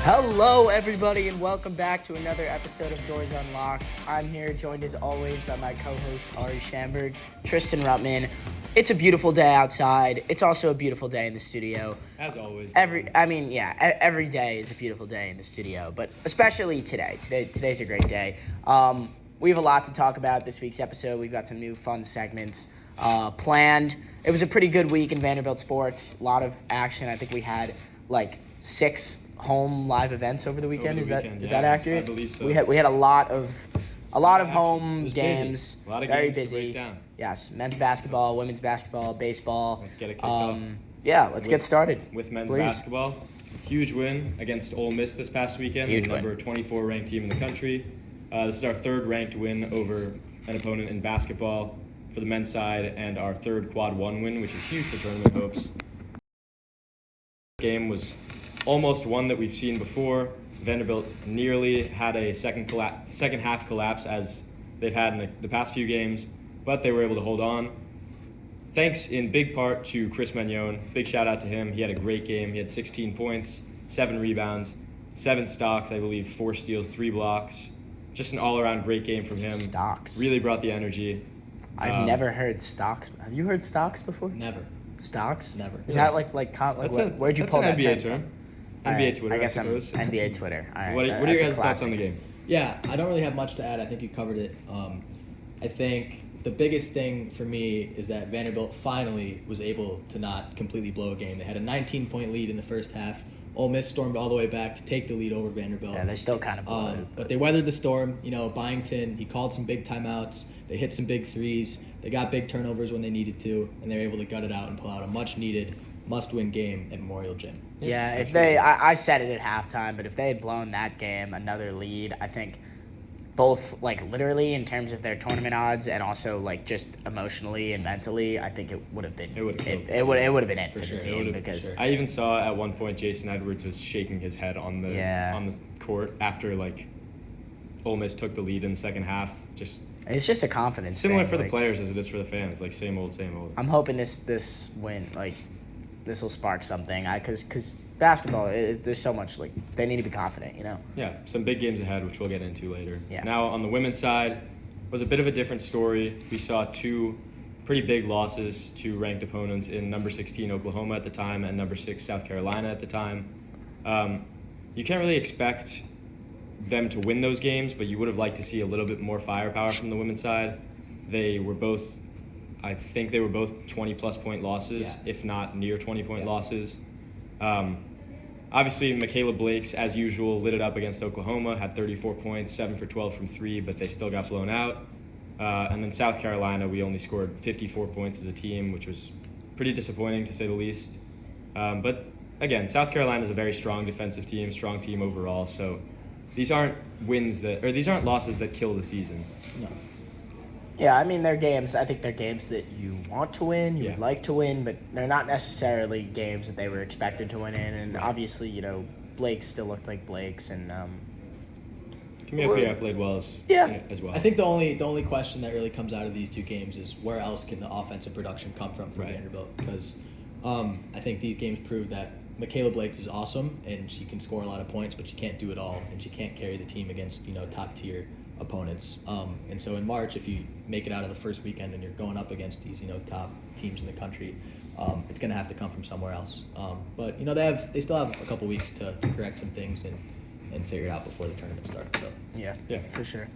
Hello, everybody, and welcome back to another episode of Dores Unlocked. I'm here, joined as always by my co-host Ari Schamberg, Tristan Ruttman. It's a beautiful day outside. It's also a beautiful day in the studio. As always. Every day is a beautiful day in the studio, but especially today. Today's a great day. We have a lot to talk about this week's episode. We've got some new fun segments planned. It was a pretty good week in Vanderbilt sports. A lot of action. I think we had like 6 home live events over the weekend. Is that accurate? I believe so. We had a lot of home games. A lot of very games busy. to break down. Yes, men's basketball, women's basketball, baseball. Let's get it kicked off. Yeah, let's get started. With men's please. basketball, huge win against Ole Miss this past weekend. Huge the number 24 ranked team in the country. This is our 3rd ranked win over an opponent in basketball for the men's side, and our 3rd quad 1 win, which is huge for tournament hopes. This game was almost one that we've seen before. Vanderbilt nearly had a second half collapse as they've had in the past few games, but they were able to hold on. Thanks in big part to Chris Magnon. Big shout out to him. He had a great game. He had 16 points, 7 rebounds, 7 stocks, I believe 4 steals, 3 blocks. Just an all-around great game from him. Stocks. Really brought the energy. I've never heard stocks. Have you heard stocks before? Never. Stocks? Never. Is that like where'd you pull that That's an NBA term? term. NBA Twitter, I guess I'm suppose. NBA Twitter. All right. What are your guys' thoughts on the game? Yeah, I don't really have much to add. I think you covered it. I think the biggest thing for me is that Vanderbilt finally was able to not completely blow a game. They had a 19-point lead in the first half. Ole Miss stormed all the way back to take the lead over Vanderbilt. Yeah, they still kind of blew it. But they weathered the storm. You know, Byington, he called some big timeouts. They hit some big threes. They got big turnovers when they needed to, and they were able to gut it out and pull out a much-needed must-win game at Memorial Gym. Yeah, if I said it at halftime, but if they had blown that game, another lead, I think both, like, literally in terms of their tournament odds and also, like, just emotionally and mentally, I think it would have been it would have been it for the team because I even saw at one point Jason Edwards was shaking his head on the court after, like, Ole Miss took the lead in the second half. It's just a confidence similar thing, for the players as it is for the fans, like same old. I'm hoping this win, like, this will spark something, because basketball, there's so much, like, they need to be confident, you know? Yeah, some big games ahead, which we'll get into later. Yeah. Now, on the women's side, was a bit of a different story. We saw 2 pretty big losses to ranked opponents in number 16 Oklahoma at the time and number 6 South Carolina at the time. You can't really expect them to win those games, but you would have liked to see a little bit more firepower from the women's side. I think they were both 20-plus point losses, if not near 20-point losses. Obviously, Michaela Blakes, as usual, lit it up against Oklahoma, had 34 points, 7 for 12 from 3, but they still got blown out. And then South Carolina, we only scored 54 points as a team, which was pretty disappointing to say the least. But again, South Carolina is a very strong defensive team, strong team overall, so these aren't losses that kill the season. No. Yeah, I mean, they're games. I think they're games that you want to win, you would like to win, but they're not necessarily games that they were expected to win in. And obviously, you know, Blake still looked like Blake's, and Camille played well as well. I think the only question that really comes out of these 2 games is where else can the offensive production come from Vanderbilt? Because I think these games prove that Michaela Blakes is awesome, and she can score a lot of points, but she can't do it all, and she can't carry the team against, you know, top-tier opponents. And so in March, if you make it out of the first weekend and you're going up against these, you know, top teams in the country, it's going to have to come from somewhere else. But, you know, they still have a couple weeks to correct some things and figure it out before the tournament starts. So yeah, for sure.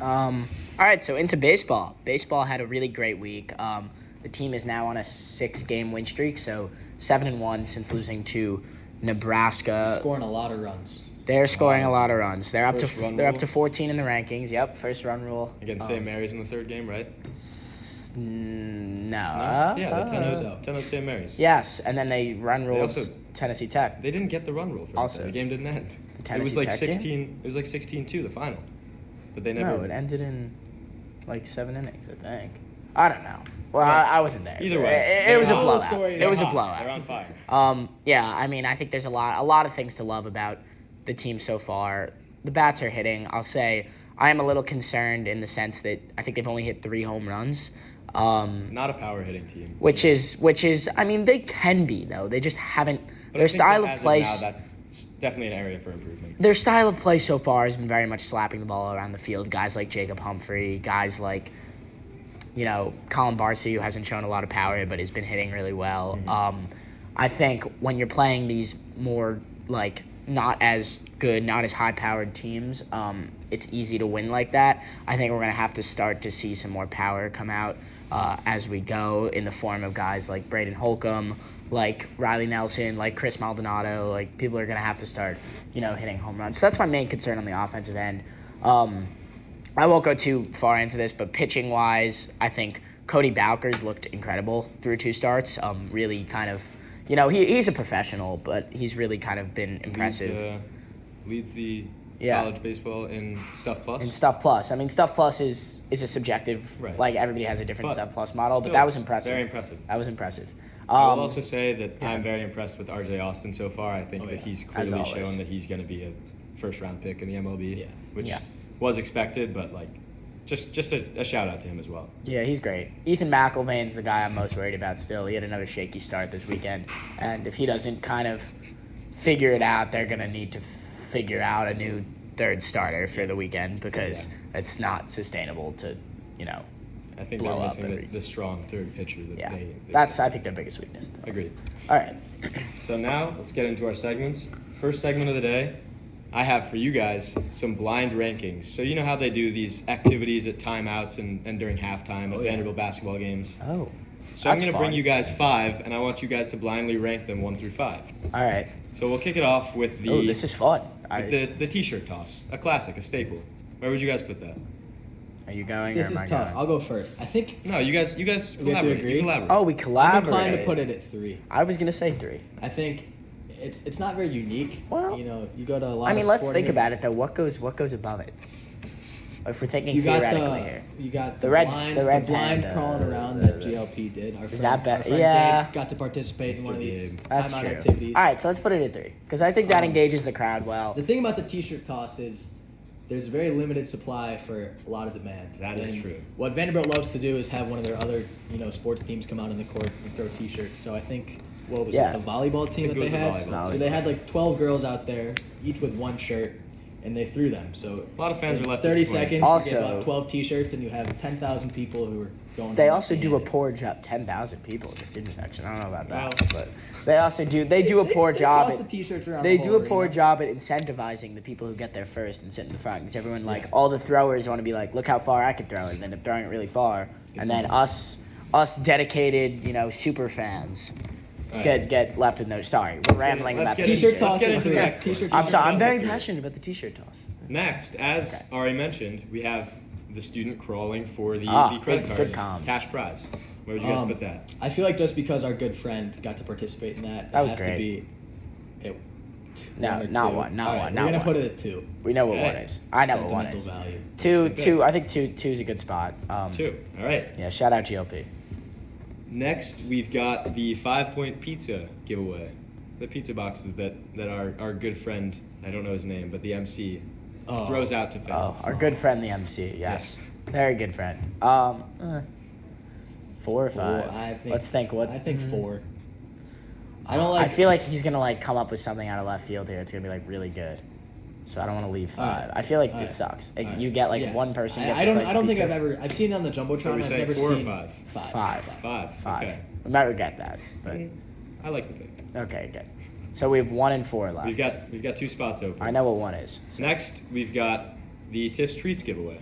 All right, so into baseball. Baseball had a really great week. The team is now on a 6-game win streak, so 7-1 since losing to Nebraska. Scoring a lot of runs. They're scoring a lot of runs. They're up to 14 in the rankings. Yep, first run rule. Against St. Mary's in the 3rd game, right? No. Yeah, the 10 of St. Mary's. Yes, and then they run ruled Tennessee Tech. They didn't get the run rule for also. The game didn't end. The Tennessee Tech game? It was like 16-2, the final. But they never... No, it ended in like 7 innings, I think. I don't know. Well, I wasn't there. Either way. It was a blowout. It was a blowout. They're on fire. Yeah, I mean, I think there's a lot of things to love about the team so far. The bats are hitting. I'll say I am a little concerned in the sense that I think they've only hit 3 home runs. Not a power hitting team. Which is, I mean, they can be though. They just haven't. But their style of play. Now, definitely an area for improvement. Their style of play so far has been very much slapping the ball around the field. Guys like Jacob Humphrey, guys like, Colin Barcy, who hasn't shown a lot of power but has been hitting really well. Mm-hmm. I think when you're playing these more, not as good, not as high-powered teams, it's easy to win like that. I think we're going to have to start to see some more power come out as we go in the form of guys like Braden Holcomb, like Riley Nelson, like Chris Maldonado. Like, people are going to have to start, hitting home runs. So that's my main concern on the offensive end. I won't go too far into this, but pitching-wise, I think Cody Bowkers looked incredible through 2 starts. Really kind of, he's a professional, but he's really kind of been impressive. Leads the college baseball in Stuff Plus. In Stuff Plus. I mean, Stuff Plus is a subjective, right. Everybody has a different But Stuff Plus model, still, but that was impressive. Very impressive. That was impressive. I will also say that I'm very impressed with RJ Austin so far. I think that he's clearly always. shown that he's going to be a first-round pick in the MLB, which Yeah. was expected, but just a shout-out to him as well. Yeah, he's great. Ethan McIlvain's the guy I'm most worried about still. He had another shaky start this weekend, and if he doesn't kind of figure it out, they're going to need to figure out a new third starter for the weekend because it's not sustainable to, I think blow they're up missing the strong third pitcher that they that's, I think, their biggest weakness. Agreed. All right. So now let's get into our segments. First segment of the day, I have for you guys some blind rankings. So you know how they do these activities at timeouts and during halftime at Vanderbilt basketball games? Oh. So I'm going to bring you guys 5, and I want you guys to blindly rank them 1 through 5. All right. So we'll kick it off with the this is fun. the t-shirt toss, a classic, a staple. Where would you guys put that? Are you going This or is am I tough. going? I'll go first. I think No, you guys We have to collaborate. agree? You collaborate. Oh, we I'm collaborate. inclined to put it at 3. I was going to say 3. I think it's not very unique. Well, you go to a lot of let's sporting think about it, though. What goes above it? If we're thinking You got theoretically here. You got The the red- blind, the red blind panda. crawling around that GLP did. Our Is friend, that better? our friend Yeah. Gabe got to participate in one of these Gabe. That's timeout true. activities. All right, so let's put it at 3 because I think that engages the crowd well. The thing about the t-shirt toss is there's a very limited supply for a lot of demand. That is true. What Vanderbilt loves to do is have one of their other, sports teams come out on the court and throw t-shirts. So I think what was Yeah. it, the volleyball team I that think they it was had? the volleyball So they had 12 girls out there, each with one shirt, and they threw them. So A lot of fans in are left 30 disappointed. seconds, Also- you give out 12 t-shirts, and you have 10,000 people who are going. They home also do a empty-handed. poor job. 10,000 people in the student section. I don't know about that, Well- but they also do. They do a poor They job. toss At, the t-shirts around they the do whole a poor arena. job at incentivizing the people who get there first and sit in the front. Because everyone all the throwers want to be like, look how far I can throw it, and end up throwing it really far. And then us dedicated, super fans get left with no. Sorry, we're rambling let's about get the into- T-shirt let's toss. get into the Yeah, next one. t-shirt I'm toss. sorry. I'm very T-shirt toss. passionate about the t-shirt toss. Next, as Okay. already mentioned, we have the student crawling for the credit card good comms. cash prize. Where would you guys put that? I feel like just because our good friend got to participate in that, That was it has great. to be. No, one or not two. one, not All right, one, We're not gonna one. put it at 2. We know what Okay. one is. I know what one Sentimental is. value. Two. I think two is a good spot. 2. All right. Yeah. Shout out GLP. Next, we've got the 5-point pizza giveaway. The pizza boxes that our good friend, I don't know his name, but the MC throws out to Oh, fans. our good friend, the MC. Yes. Very good friend. 4 or 5. Let's think. What? I think 4. I don't like. I feel like he's gonna come up with something out of left field here. It's gonna be really good. So I don't want to leave 5. Alright. I feel like it Alright. sucks. Alright. You get Yeah. one person gets I a don't. slice I don't of think pizza. I've seen it on the jumbotron. So we I've say never 4 or seen 5? 5. 5. Okay. We might regret that, but I like the pick. okay, good. So we have 1 and 4 left. We've got 2 spots open. I know what 1 is. Next, we've got the Tiff's Treats giveaway.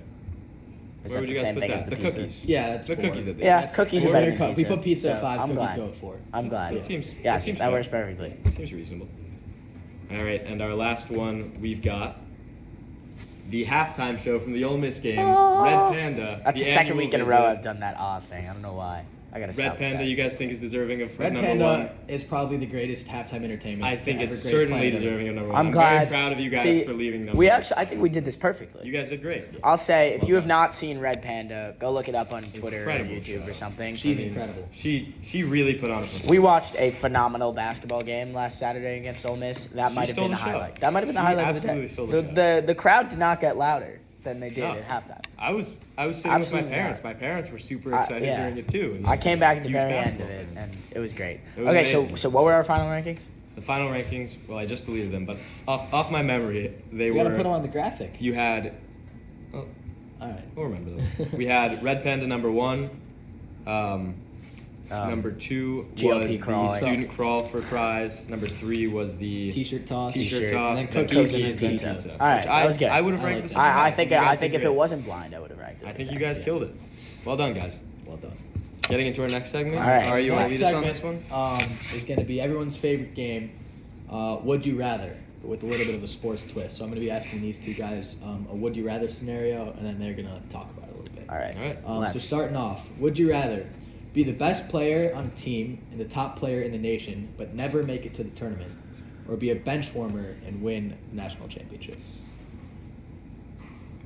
Is Where that would the you guys same put thing that? as the The pizza? cookies. Yeah, that's The 4. cookies that they Yeah, have. cookies are Four better your than cup. pizza. We put pizza so at 5. I'm Cookies glad. go at 4. I'm glad. That seems Yes, that works fair. perfectly. Seems reasonable. All right, and our last one, we've got the halftime show from the Ole Miss game, Red Panda. That's the second annual week in a visit. row I've done that odd thing. I don't know why. I gotta stop Red with Panda, that. you guys think is deserving of Red number Panda 1? is probably the greatest halftime entertainment. I to think ever it's grace certainly planet Earth. deserving of number 1. I'm glad. very proud of you guys See, for leaving number 1. I think we did this perfectly. You guys did great. I'll say, if you have not seen Red Panda, go look it up on Twitter Incredible or YouTube show. or something. She's incredible. She really put on a performance. We watched a phenomenal basketball game last Saturday against Ole Miss. That might have stole been the the show. highlight. That might have been the She highlight of the absolutely day. stole the The crowd did not get louder than they did No. at halftime. I was sitting with Absolutely my parents. not. My parents were super excited yeah. during it too. And I came back at the huge very end of basketball it, fans. and it was great. It was Okay, amazing. so what were our final rankings? the final rankings. Well, I just deleted them, but off my memory, they We were. gotta put them on the graphic. You had. Oh, All right. we'll remember them. We had Red Panda number 1. Number 2 GOP was crawl. the student crawl for prize. Number 3 was the T-shirt toss. T-shirt toss. And then then cookies cookies and then pizza. pizza. All right, Which that was good. I would have I ranked like this. that. I You think guys did if it great. wasn't blind, I would have ranked it. I think like you that. guys killed it. Well done, guys. Well done. Getting into our next segment. All right. Are you want to Next lead us on this one? segment is going to be everyone's favorite game, Would You Rather, but with a little bit of a sports twist. So I'm going to be asking these two guys a Would You Rather scenario, and then they're going to talk about it a little bit. All right. All right. So Let's- starting off, would you rather be the best player on a team and the top player in the nation, but never make it to the tournament, or be a bench warmer and win the national championship?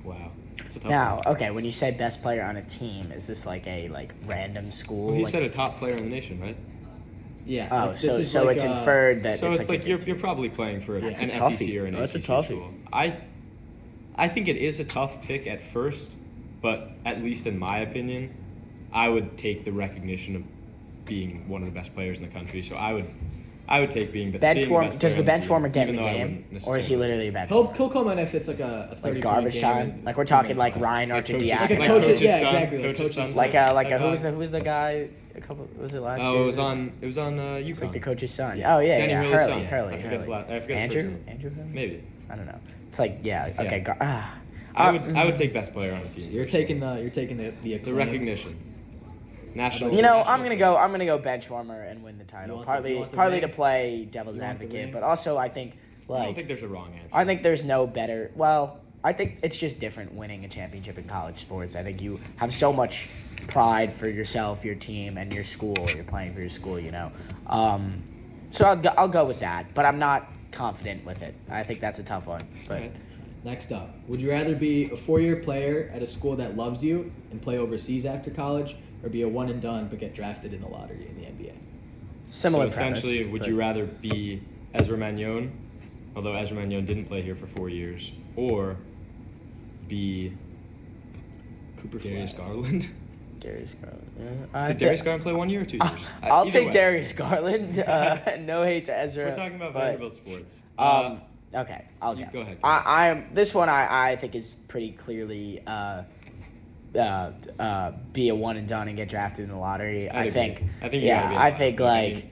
Wow. That's a tough Now, one. okay, when you say best player on a team, is this like a random school? Well, he like, said a top player in the nation, right? Yeah. oh, like, this so is so like, it's inferred that So it's, it's like, like a you're good you're team. probably playing for That's an a SEC toughie. or an That's a ACC toughie. school. I think it is a tough pick at first, but at least in my opinion, I would take the recognition of being one of the best players in the country. So I would take being Bench being warmer. best Does player the on bench warmer get in even the though I game, wouldn't or is he necessarily- literally a bench? He'll come in if it's like a 30 Like garbage game time? and Like we're he talking makes like it. Ryan Like coach's- Archidiakos. Like a like coach's- coach's yeah, son, exactly, coach's coach's son. son. Like Type who was guy. the guy? Was it last year? Oh, it was on UConn. Like the coach's son. Oh yeah, Danny yeah. Hurley's Hurley. son. Hurley. I forget his Hurley. last. I forget his Andrew. first name. Andrew Hurley. Maybe. I don't know. It's like okay. I would take best player on the team. You're taking the the acclaim. recognition. National. You know, national I'm gonna go bench warmer and win the title. You Partly want the partly ring? to play devil's You want the advocate, ring? but also I think I don't like think there's a wrong answer. I think there's no better. Well, I think it's just different winning a championship in college sports. I think you have so much pride for yourself, your team, and your school. You're playing for your school, you know. So I'll go with that, but I'm not confident with it. I think that's a tough one. But Okay. Next up, would you rather be a 4-year player at a school that loves you and play overseas after college, or be a one and done but get drafted in the lottery in the NBA? similar So premise. essentially, would but- you rather be Ezra Manjon, although Ezra Manjon didn't play here for 4 years, or be Cooper Darius Flag. Garland? Darius Garland? Did Darius Garland play 1 year or 2 years? I'll Either take way. Darius Garland. No hate to Ezra. We're talking about but, Vanderbilt sports. Okay, I'll You go. go ahead. I am this one. I think is pretty clearly be a one and done and get drafted in the lottery. I'd I think. agree. I think you Yeah, gotta be I alive. think I like. mean,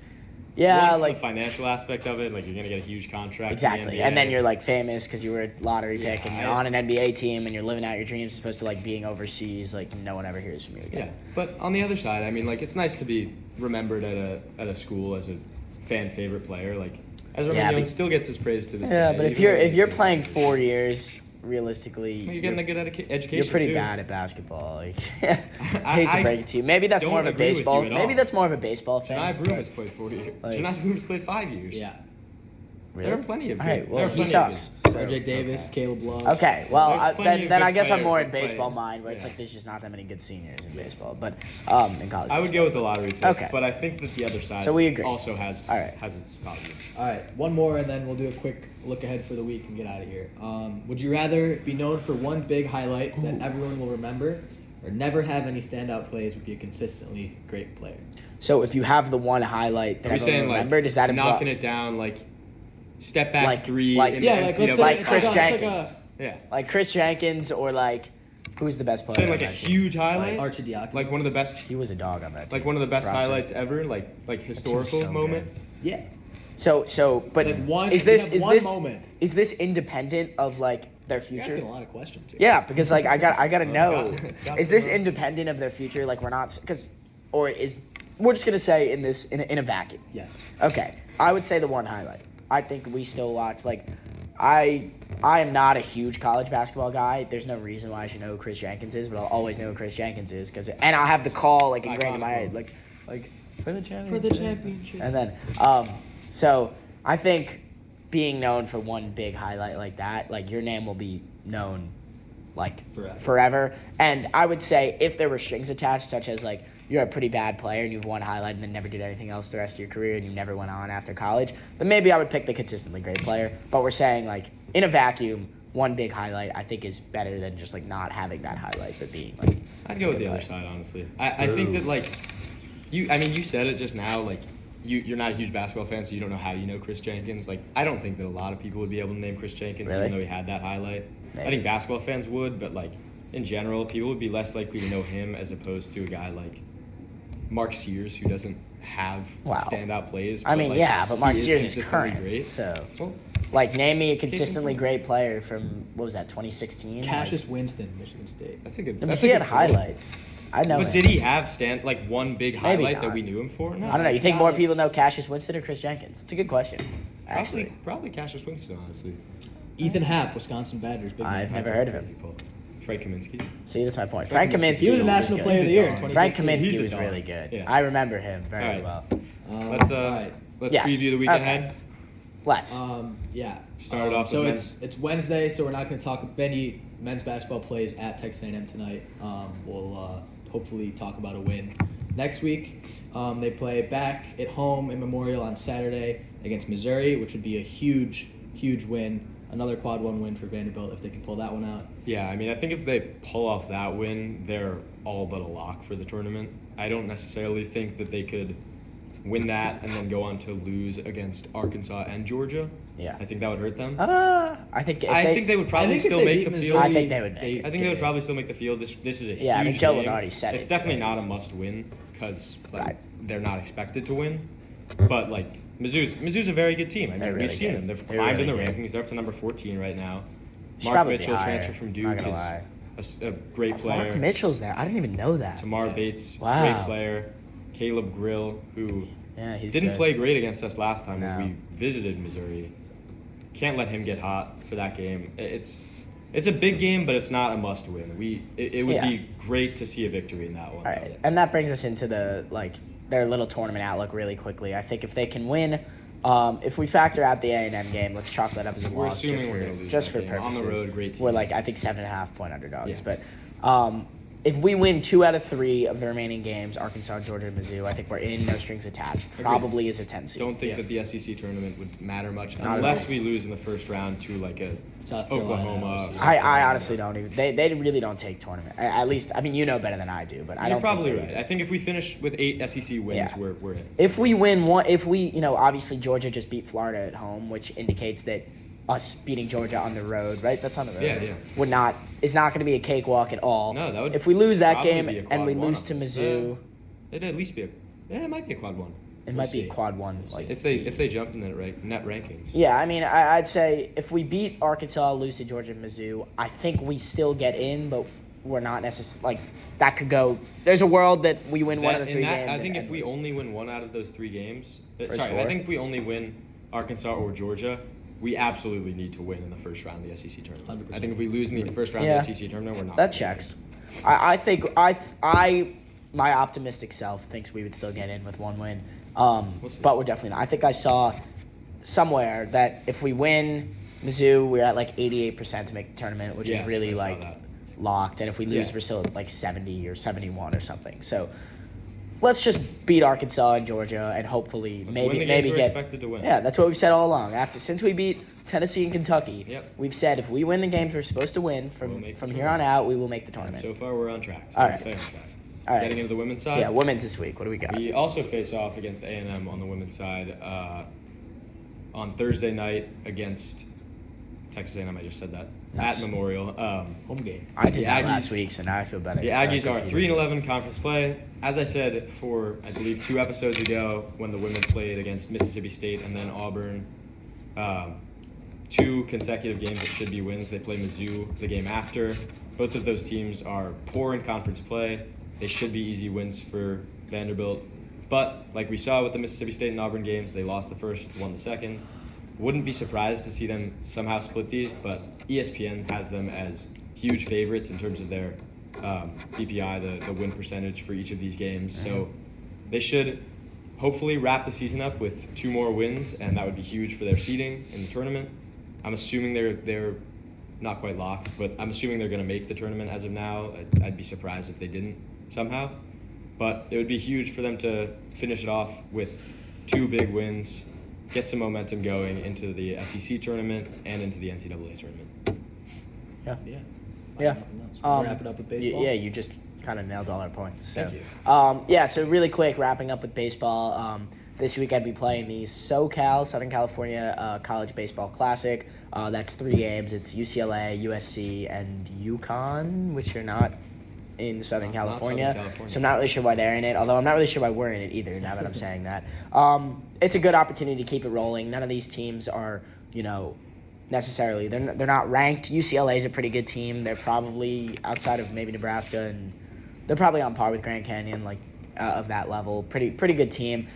Yeah, one, from like the financial aspect of it, like you're gonna get a huge contract. in the exactly, NBA. and then you're like famous because you were a lottery pick, and you're I- on an NBA team, and you're living out your dreams, as opposed to like being overseas, like no one ever hears from you Yeah, again. but on the other side, I mean, like it's nice to be remembered at a school as a fan favorite player. Like Ezra Yeah, Manjon but- still gets his praise to this day. Yeah, but if even though you're he you're played playing 4 4 years. years, realistically, Well, you're getting a good education. you're pretty too. bad at basketball. Like, I- hate to I break it to you. Maybe that's don't more of a agree with you baseball. at Maybe all. that's more of a baseball thing. Janai Broom but- has played 4 years. Like- Janai Broom has played 5 years. Yeah. Really? There are plenty of All good. right, there well, are he plenty of sucks. good. So, RJ Davis, okay. Caleb Love. Okay, well, There's plenty of then good I guess I'm players more that in play. baseball mind, where it's Yeah. like there's just not that many good seniors in baseball, but in college. I would go with the lottery pick, Okay. but I think that the other side So we agree. also has All right. has its positives. All right, one more, and then we'll do a quick look ahead for the week and get out of here. Would you rather be known for one big highlight that everyone will remember, or never have any standout plays but be a consistently great player? So if you have the one highlight that Are we everyone saying remember, like does that imply knocking it down, like step back Like- three like- in the Yeah, like, let's NCAA? say like it's Chris like a- it's like Jenkins, Yeah, like Chris Jenkins, or like who's the best player? saying on like a that team? huge highlight, Archidiakos. like one of the best, He was a dog on that team. like one of the best Bronson. highlights ever, like historical so moment. Yeah. But It's like one- is you this have is one this moment. is this independent of like their You're future? asking a lot of questions here. Yeah, because like I gotta know. it's got Is some this of- independent of their future? Like we're not because, or is we're just gonna say in a vacuum. Yes. Okay, I would say the one highlight. I think we still watch like I am not a huge college basketball guy. There's no reason why I should know who Chris Jenkins is, but I'll always know who Chris Jenkins is and I'll have the call like ingrained in my head, like for the championship. For the championship. And then so I think being known for one big highlight like that, like your name will be known like forever. And I would say if there were strings attached, such as like you're a pretty bad player and you've one highlight and then never did anything else the rest of your career and you never went on after college, then maybe I would pick the consistently great player. But we're saying like in a vacuum, one big highlight I think is better than just like not having that highlight but being like I'd go with the good other player. side, honestly. I think that like you said it just now, like you're not a huge basketball fan, so you don't know how you know Chris Jenkins. Like, I don't think that a lot of people would be able to name Chris Jenkins, Really? even though he had that highlight. Maybe. I think basketball fans would, but like in general, people would be less likely to know him as opposed to a guy like Mark Sears, who doesn't have Wow. standout plays. I mean, like, yeah, but Mark he Sears is consistently current. great. So, Well, like, name me a Case in consistently point. great player from, what was that, 2016? Cassius Winston, Michigan State. that's a good. Like, That's he a had good point. highlights. I know But him. did he have one big Maybe highlight that not. we knew him for? No. I don't know. You think Yeah, more like- people know Cassius Winston or Chris Jenkins? It's a good question, actually. Probably Cassius Winston, honestly. Ethan Happ, Wisconsin Badgers. Big I've man. never heard of him. Crazy pull. Frank Kaminsky. See, that's my point. Frank Frank Kaminsky. Kaminsky. He was a was national good. player of the year in He's a dog. 2015. Frank Kaminsky He's a was dog. really good. Yeah. I remember him very All right. well. Let's all right. Yes. preview the week Okay. ahed. Let's. Yeah. Started off So with it's Wednesday, so we're not going to talk. Benny men's basketball plays at Texas A&M tonight. We'll hopefully talk about a win next week. They play back at home in Memorial on Saturday against Missouri, which would be a huge win. Another quad one win for Vanderbilt if they can pull that one out. Yeah, I mean, I think if they pull off that win, they're all but a lock for the tournament. I don't necessarily think that they could win that and then go on to lose against Arkansas and Georgia. Yeah. I think that would hurt them. I think. If I think they would probably think if still they make beat the Missouri, field. I think they would make it. I think they would probably still make the field. This is a Yeah, I mean, huge Joe game. Lunardi said it's it definitely twice. not a must win because Right. they're not expected to win. But like Mizzou's a very good team. I mean, They're we've really seen good. them. They've They're climbed in really the good. rankings. They're up to number 14 right now. Should Mark probably be Mitchell, higher, transfer from not Duke, gonna is lie. a great player. Mark Mitchell's there. I didn't even know that. Tamar Bates, Wow. great player. Caleb Grill, who Yeah, he's didn't good. play great against us last time No. when we visited Missouri. Can't let him get hot for that game. It's a big game, but it's not a must win. It would Yeah. be great to see a victory in that one. All right, and that brings us into their little tournament outlook really quickly. I think if they can win, if we factor out the A&M game, let's chalk that up as a We're loss assuming just we're for gonna lose just that for game. On purposes. the road, great team. We're I think 7.5 point underdogs, Yeah. but if we win 2 out of 3 of the remaining games, Arkansas, Georgia, and Mizzou, I think we're in, no strings attached. Probably as a 10 seed. Don't think Yeah. that the SEC tournament would matter much Not at unless all. we lose in the first round to like a South Carolina, Oklahoma. LSU. South I Carolina. honestly don't even. They really don't take tournament. At least, I mean, you know better than I do, but I You're don't. probably think they right. do. I think if we finish with 8 SEC wins, Yeah. we're in. If we win one, obviously Georgia just beat Florida at home, which indicates that us beating Georgia on the road, right? That's on the road. Yeah. Is not going to be a cakewalk at all. No, that would If we lose that probably game be a and quad we one lose up to there. Mizzou, It'd at least be it might be a quad one. it might be see. a quad one. If they jump in the net rankings. Yeah, I mean, I'd say if we beat Arkansas, lose to Georgia and Mizzou, I think we still get in, but we're not necessarily that could go. There's a world that we win one of the 3 games. I think and if we lose. only win one out of those 3 games, First I 4? think if we only win Arkansas or Georgia, we absolutely need to win in the first round of the SEC tournament. 100%. I think if we lose in the first round Yeah. of the SEC tournament, we're not. That checks. I think my optimistic self thinks we would still get in with 1 win. see. But we're definitely not. I think I saw somewhere that if we win Mizzou, we're at 88% to make the tournament, which Yes, is really I saw that. locked. And if we lose, Yeah. we're still at 70 or 71 or something. So let's just beat Arkansas and Georgia and hopefully Let's win the games maybe we're get. expected to win. Yeah, that's what we've said all along. Since we beat Tennessee and Kentucky, Yep. we've said if we win the games we're supposed to win We'll from make the from here on tournament. out, we will make the And tournament. so far, we're on track. So All let's right. stay on track. All right. Getting into the women's side. Yeah, women's this week. What do we got? We also face off against A&M on the women's side on Thursday night against Texas A&M. I just said that Nice. at Memorial. Home game. I did the that Aggies- last week, so now I feel better. The Aggies are 3-11 conference play. As I said for I believe 2 episodes ago, when the women played against Mississippi State and then Auburn, 2 consecutive games that should be wins. They play Mizzou the game after. Both of those teams are poor in conference play. They should be easy wins for Vanderbilt. But like we saw with the Mississippi State and Auburn games, they lost the first, won the second. Wouldn't be surprised to see them somehow split these, but ESPN has them as huge favorites in terms of their BPI, the win percentage for each of these games. So they should hopefully wrap the season up with 2 more wins, and that would be huge for their seeding in the tournament. I'm assuming they're not quite locked, but I'm assuming they're going to make the tournament as of now. I'd be surprised if they didn't somehow. But it would be huge for them to finish it off with 2 big wins, get some momentum going into the SEC tournament and into the NCAA tournament. Yeah. Yeah. Yeah. Wrap it up with baseball. Yeah, you just kind of nailed all our points. So. Thank you. So really quick, wrapping up with baseball. this weekend we play in the SoCal, Southern California College Baseball Classic. That's 3 games. It's UCLA, USC, and UConn, which are not in Southern California. So I'm not really sure why they're in it, although I'm not really sure why we're in it either, now that I'm saying that. It's a good opportunity to keep it rolling. None of these teams are, necessarily, they're not ranked. UCLA is a pretty good team. They're probably, outside of maybe Nebraska, and they're probably on par with Grand Canyon, of that level. Pretty good team.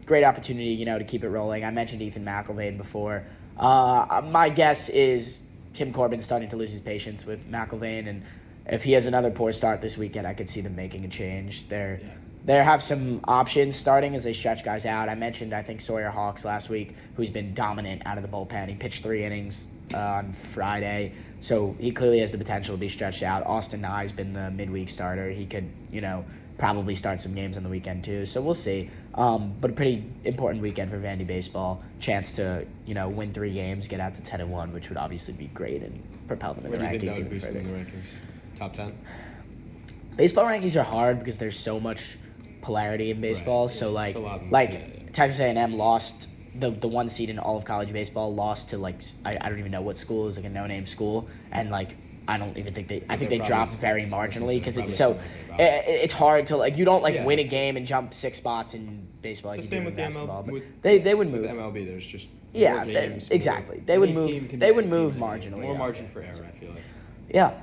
Great opportunity, to keep it rolling. I mentioned Ethan McIlvain before. My guess is Tim Corbin's starting to lose his patience with McIlvain, and if he has another poor start this weekend, I could see them making a change. They have some options starting as they stretch guys out. I mentioned, I think, Sawyer Hawks last week, who's been dominant out of the bullpen. He pitched 3 innings on Friday, so he clearly has the potential to be stretched out. Austin Nye's been the midweek starter. He could, probably start some games on the weekend too, so we'll see. But a pretty important weekend for Vandy baseball. Chance to, win 3 games, get out to 10-1, which would obviously be great and propel them in the rankings. What do you think that would boost them in the rankings? Top 10? Baseball rankings are hard because there's so much polarity in baseball. Right. So Texas A&M lost the 1 seed in all of college baseball, lost to I don't even know what school, it was a no-name school, and I don't even think I think they dropped very marginally because it's hard to you don't win a game and jump 6 spots in baseball like you do in basketball. But they would move. With MLB, there's just more games, exactly. They would move. They would move marginally. More margin for error, I feel like. Yeah.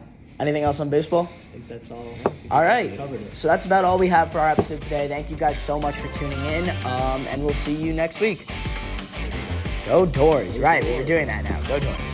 Anything else on baseball? I think that's all. All right. So that's about all we have for our episode today. Thank you guys so much for tuning in, and we'll see you next week. Go Dores. Right, we're doing that now. Go Dores.